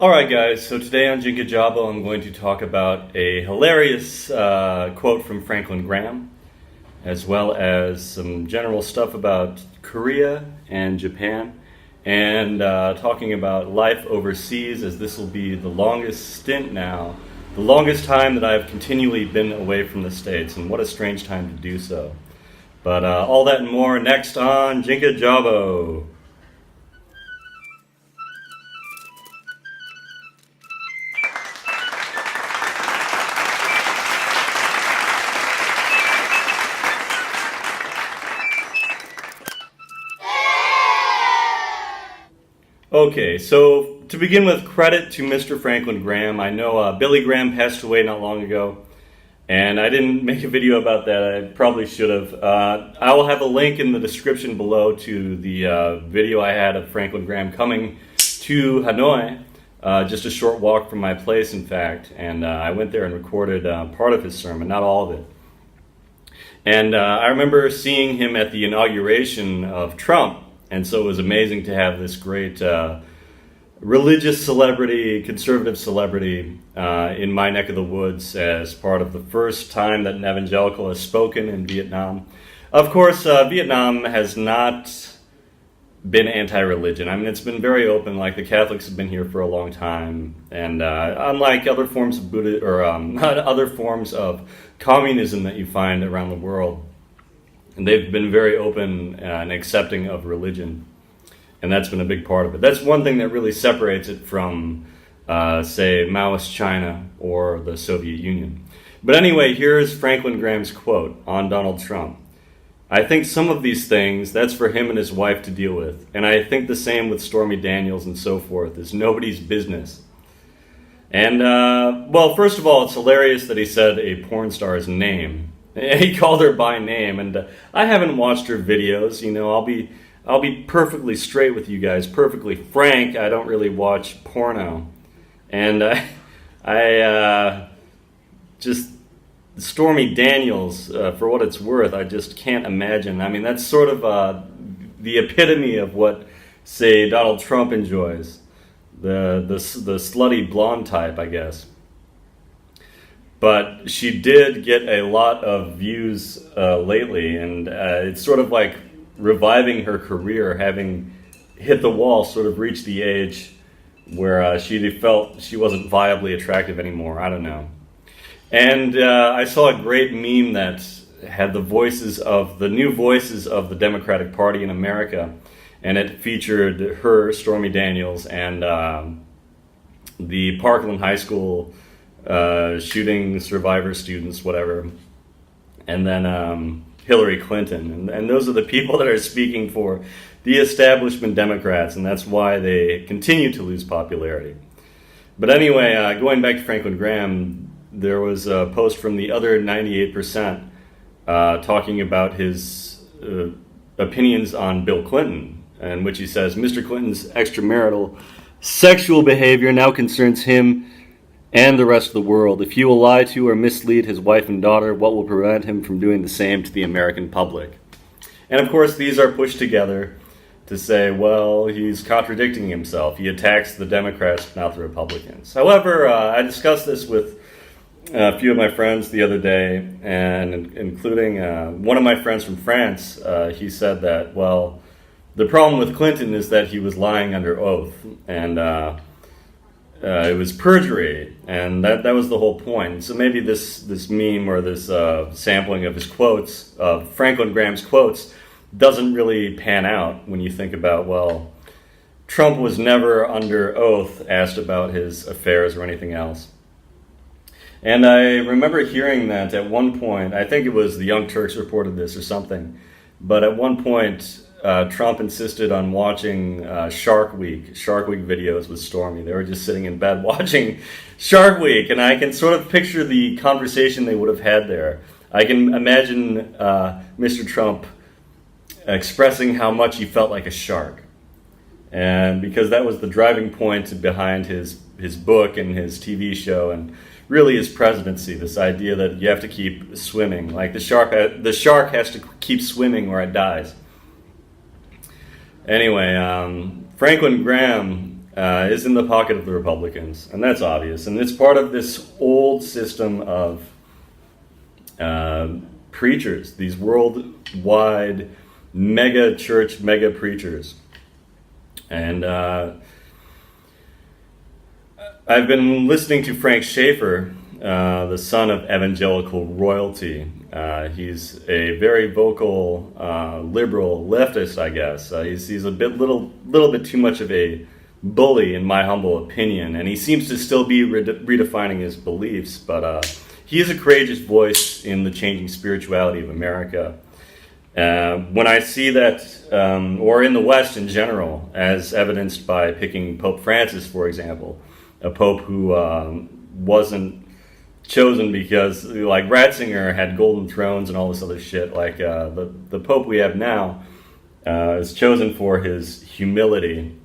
Alright guys, so today on Jinka Jabo I'm going to talk about a hilarious quote from Franklin Graham, as well as some general stuff about Korea and Japan, and talking about life overseas, as this will be the longest stint now, the longest time that I've continually been away from the States, and what a strange time to do so. But all that and more next on Jinka Jabo. Okay, so to begin with, credit to Mr. Franklin Graham. I know Billy Graham passed away not long ago, and I didn't make a video about that. I probably should have. I will have a link in the description below to the video I had of Franklin Graham coming to Hanoi, just a short walk from my place, in fact, and I went there and recorded part of his sermon, not all of it. And I remember seeing him at the inauguration of Trump. And so it was amazing to have this great religious celebrity, conservative celebrity in my neck of the woods as part of the first time that an evangelical has spoken in Vietnam. Of course, Vietnam has not been anti-religion. I mean, it's been very open, like the Catholics have been here for a long time. And unlike other forms of Buddha, or other forms of communism that you find around the world, and they've been very open and accepting of religion, and that's been a big part of it. That's one thing that really separates it from, say, Maoist China or the Soviet Union. But anyway, here's Franklin Graham's quote on Donald Trump. "I think some of these things, that's for him and his wife to deal with, and I think the same with Stormy Daniels and so forth. It's nobody's business." And, well, first of all, it's hilarious that he said a porn star's name. He called her by name, and I haven't watched her videos. You know, I'll be perfectly straight with you guys, perfectly frank. I don't really watch porno, and I just Stormy Daniels, for what it's worth, I just can't imagine. I mean, that's sort of the epitome of what, say, Donald Trump enjoys, the slutty blonde type, I guess. But she did get a lot of views lately, and it's sort of like reviving her career, having hit the wall, sort of reached the age where she felt she wasn't viably attractive anymore. I don't know. And I saw a great meme that had the new voices of the Democratic Party in America, and it featured her, Stormy Daniels, and the Parkland High School shooting survivor students, whatever, and then Hillary Clinton, and those are the people that are speaking for the establishment Democrats, and that's why they continue to lose popularity. But anyway, going back to Franklin Graham, there was a post from the other 98% talking about his opinions on Bill Clinton, in which he says, "Mr. Clinton's extramarital sexual behavior now concerns him and the rest of the world. If he will lie to or mislead his wife and daughter, what will prevent him from doing the same to the American public?" And of course, these are pushed together to say, well, he's contradicting himself. He attacks the Democrats, not the Republicans. However, I discussed this with a few of my friends the other day, and including one of my friends from France. He said that, well, the problem with Clinton is that he was lying under oath, and it was perjury, and that was the whole point. So maybe this meme or this sampling of his quotes, Franklin Graham's quotes, doesn't really pan out when you think about, well, Trump was never under oath asked about his affairs or anything else. And I remember hearing that at one point, I think it was the Young Turks reported this or something, but at one point, Trump insisted on watching Shark Week videos with Stormy. They were just sitting in bed watching Shark Week, and I can sort of picture the conversation they would have had there. I can imagine Mr. Trump expressing how much he felt like a shark, and because that was the driving point behind his book and his TV show, and really his presidency, this idea that you have to keep swimming, like the shark has to keep swimming or it dies. Anyway, Franklin Graham is in the pocket of the Republicans, and that's obvious. And it's part of this old system of preachers, these worldwide mega church, mega preachers. And I've been listening to Frank Schaeffer, the son of evangelical royalty. He's a very vocal liberal leftist, I guess. He's a little bit too much of a bully, in my humble opinion, and he seems to still be redefining his beliefs. But he is a courageous voice in the changing spirituality of America. When I see that, or in the West in general, as evidenced by picking Pope Francis, for example, a pope who wasn't chosen because, like, Ratzinger had golden thrones and all this other shit. Like the pope we have now is chosen for his humility,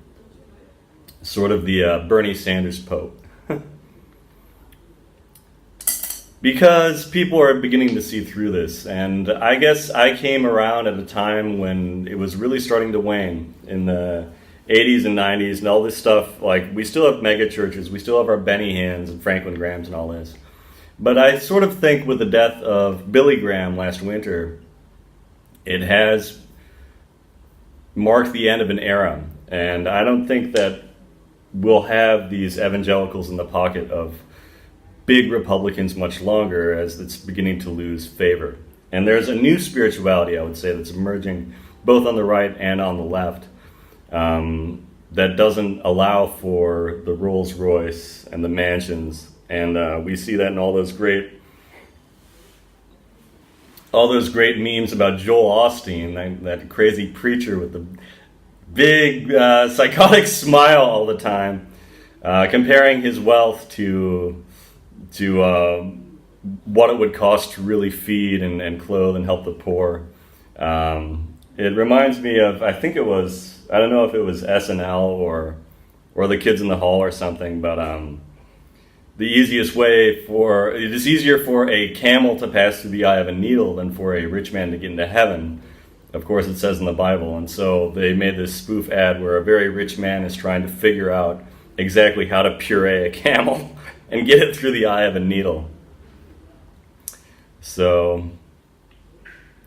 sort of the Bernie Sanders pope. Because people are beginning to see through this, and I guess I came around at a time when it was really starting to wane in the 80s and 90s and all this stuff. Like, we still have mega churches, we still have our Benny Hinn's and Franklin Grahams and all this. But I sort of think with the death of Billy Graham last winter, it has marked the end of an era. And I don't think that we'll have these evangelicals in the pocket of big Republicans much longer, as it's beginning to lose favor. And there's a new spirituality, I would say, that's emerging both on the right and on the left, that doesn't allow for the Rolls Royce and the mansions. And we see that in all those great memes about Joel Osteen, that crazy preacher with the big psychotic smile all the time, comparing his wealth to what it would cost to really feed and clothe and help the poor. It reminds me of, I think it was, I don't know if it was SNL or the Kids in the Hall or something, but it is easier for a camel to pass through the eye of a needle than for a rich man to get into heaven. Of course, it says in the Bible. And so they made this spoof ad where a very rich man is trying to figure out exactly how to puree a camel and get it through the eye of a needle. So,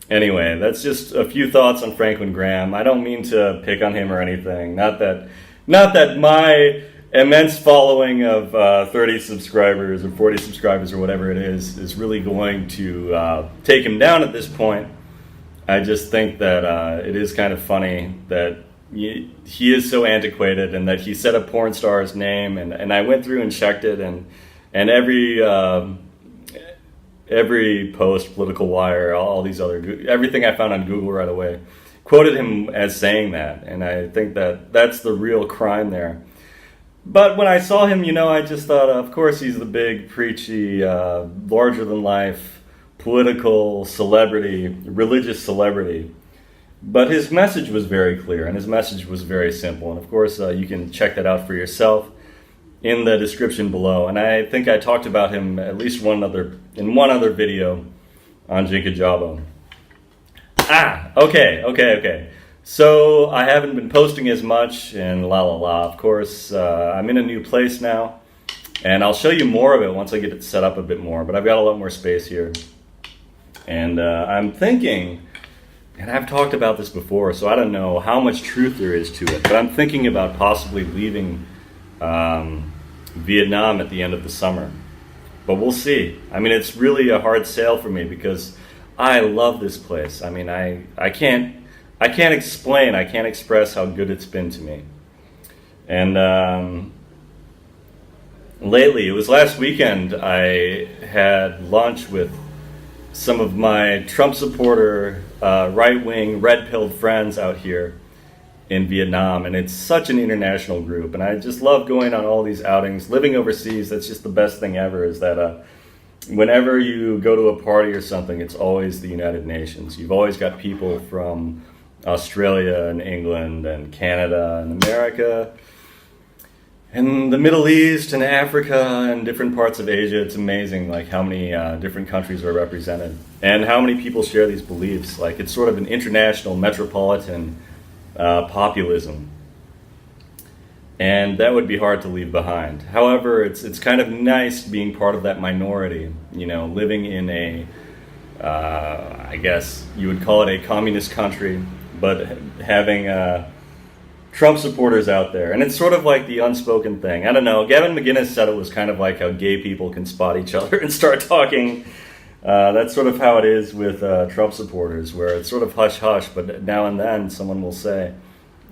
anyway, that's just a few thoughts on Franklin Graham. I don't mean to pick on him or anything. Not that my immense following of 30 subscribers or 40 subscribers or whatever it is really going to take him down at this point. I just think that it is kind of funny that he is so antiquated, and that he said a porn star's name, and I went through and checked it, and every post, Political Wire, all these other, everything I found on Google right away quoted him as saying that, and I think that that's the real crime there. But when I saw him, I just thought, of course he's the big, preachy, larger-than-life, political celebrity, religious celebrity. But his message was very clear, and his message was very simple. And of course, you can check that out for yourself in the description below. And I think I talked about him at least in one other video on Jinka Jabo. Okay. So I haven't been posting as much, and Of course, I'm in a new place now, and I'll show you more of it once I get it set up a bit more. But I've got a lot more space here. And I'm thinking, and I've talked about this before, so I don't know how much truth there is to it, but I'm thinking about possibly leaving Vietnam at the end of the summer. But we'll see. I mean, it's really a hard sell for me because I love this place. I mean, I can't express how good it's been to me. And lately, it was last weekend, I had lunch with some of my Trump supporter, right-wing, red-pilled friends out here in Vietnam, and it's such an international group, and I just love going on all these outings. Living overseas, that's just the best thing ever, is that whenever you go to a party or something, it's always the United Nations. You've always got people from Australia and England and Canada and America and the Middle East and Africa and different parts of Asia. It's amazing, like, how many different countries are represented and how many people share these beliefs. Like, it's sort of an international, metropolitan populism. and that would be hard to leave behind. However, it's kind of nice being part of that minority, you know, living in a I guess you would call it a communist country, but having Trump supporters out there. And it's sort of like the unspoken thing. I don't know. Gavin McInnes said it was kind of like how gay people can spot each other and start talking. That's sort of how it is with Trump supporters, where it's sort of hush-hush, but now and then someone will say,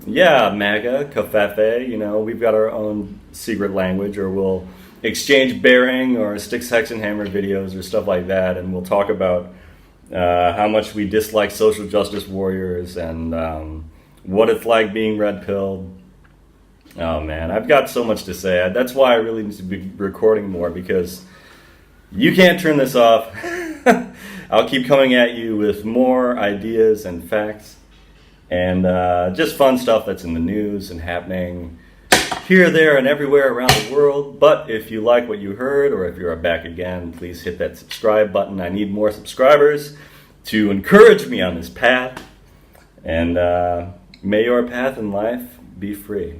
yeah, MAGA, Covfefe, you know, we've got our own secret language, or we'll exchange bearing or Sticks, Hex, and Hammer videos or stuff like that, and we'll talk about how much we dislike social justice warriors and what it's like being red-pilled. Oh man, I've got so much to say. That's why I really need to be recording more, because you can't turn this off. I'll keep coming at you with more ideas and facts and just fun stuff that's in the news and happening here, there, and everywhere around the world. But if you like what you heard, or if you're back again, please hit that subscribe button. I need more subscribers to encourage me on this path. And may your path in life be free.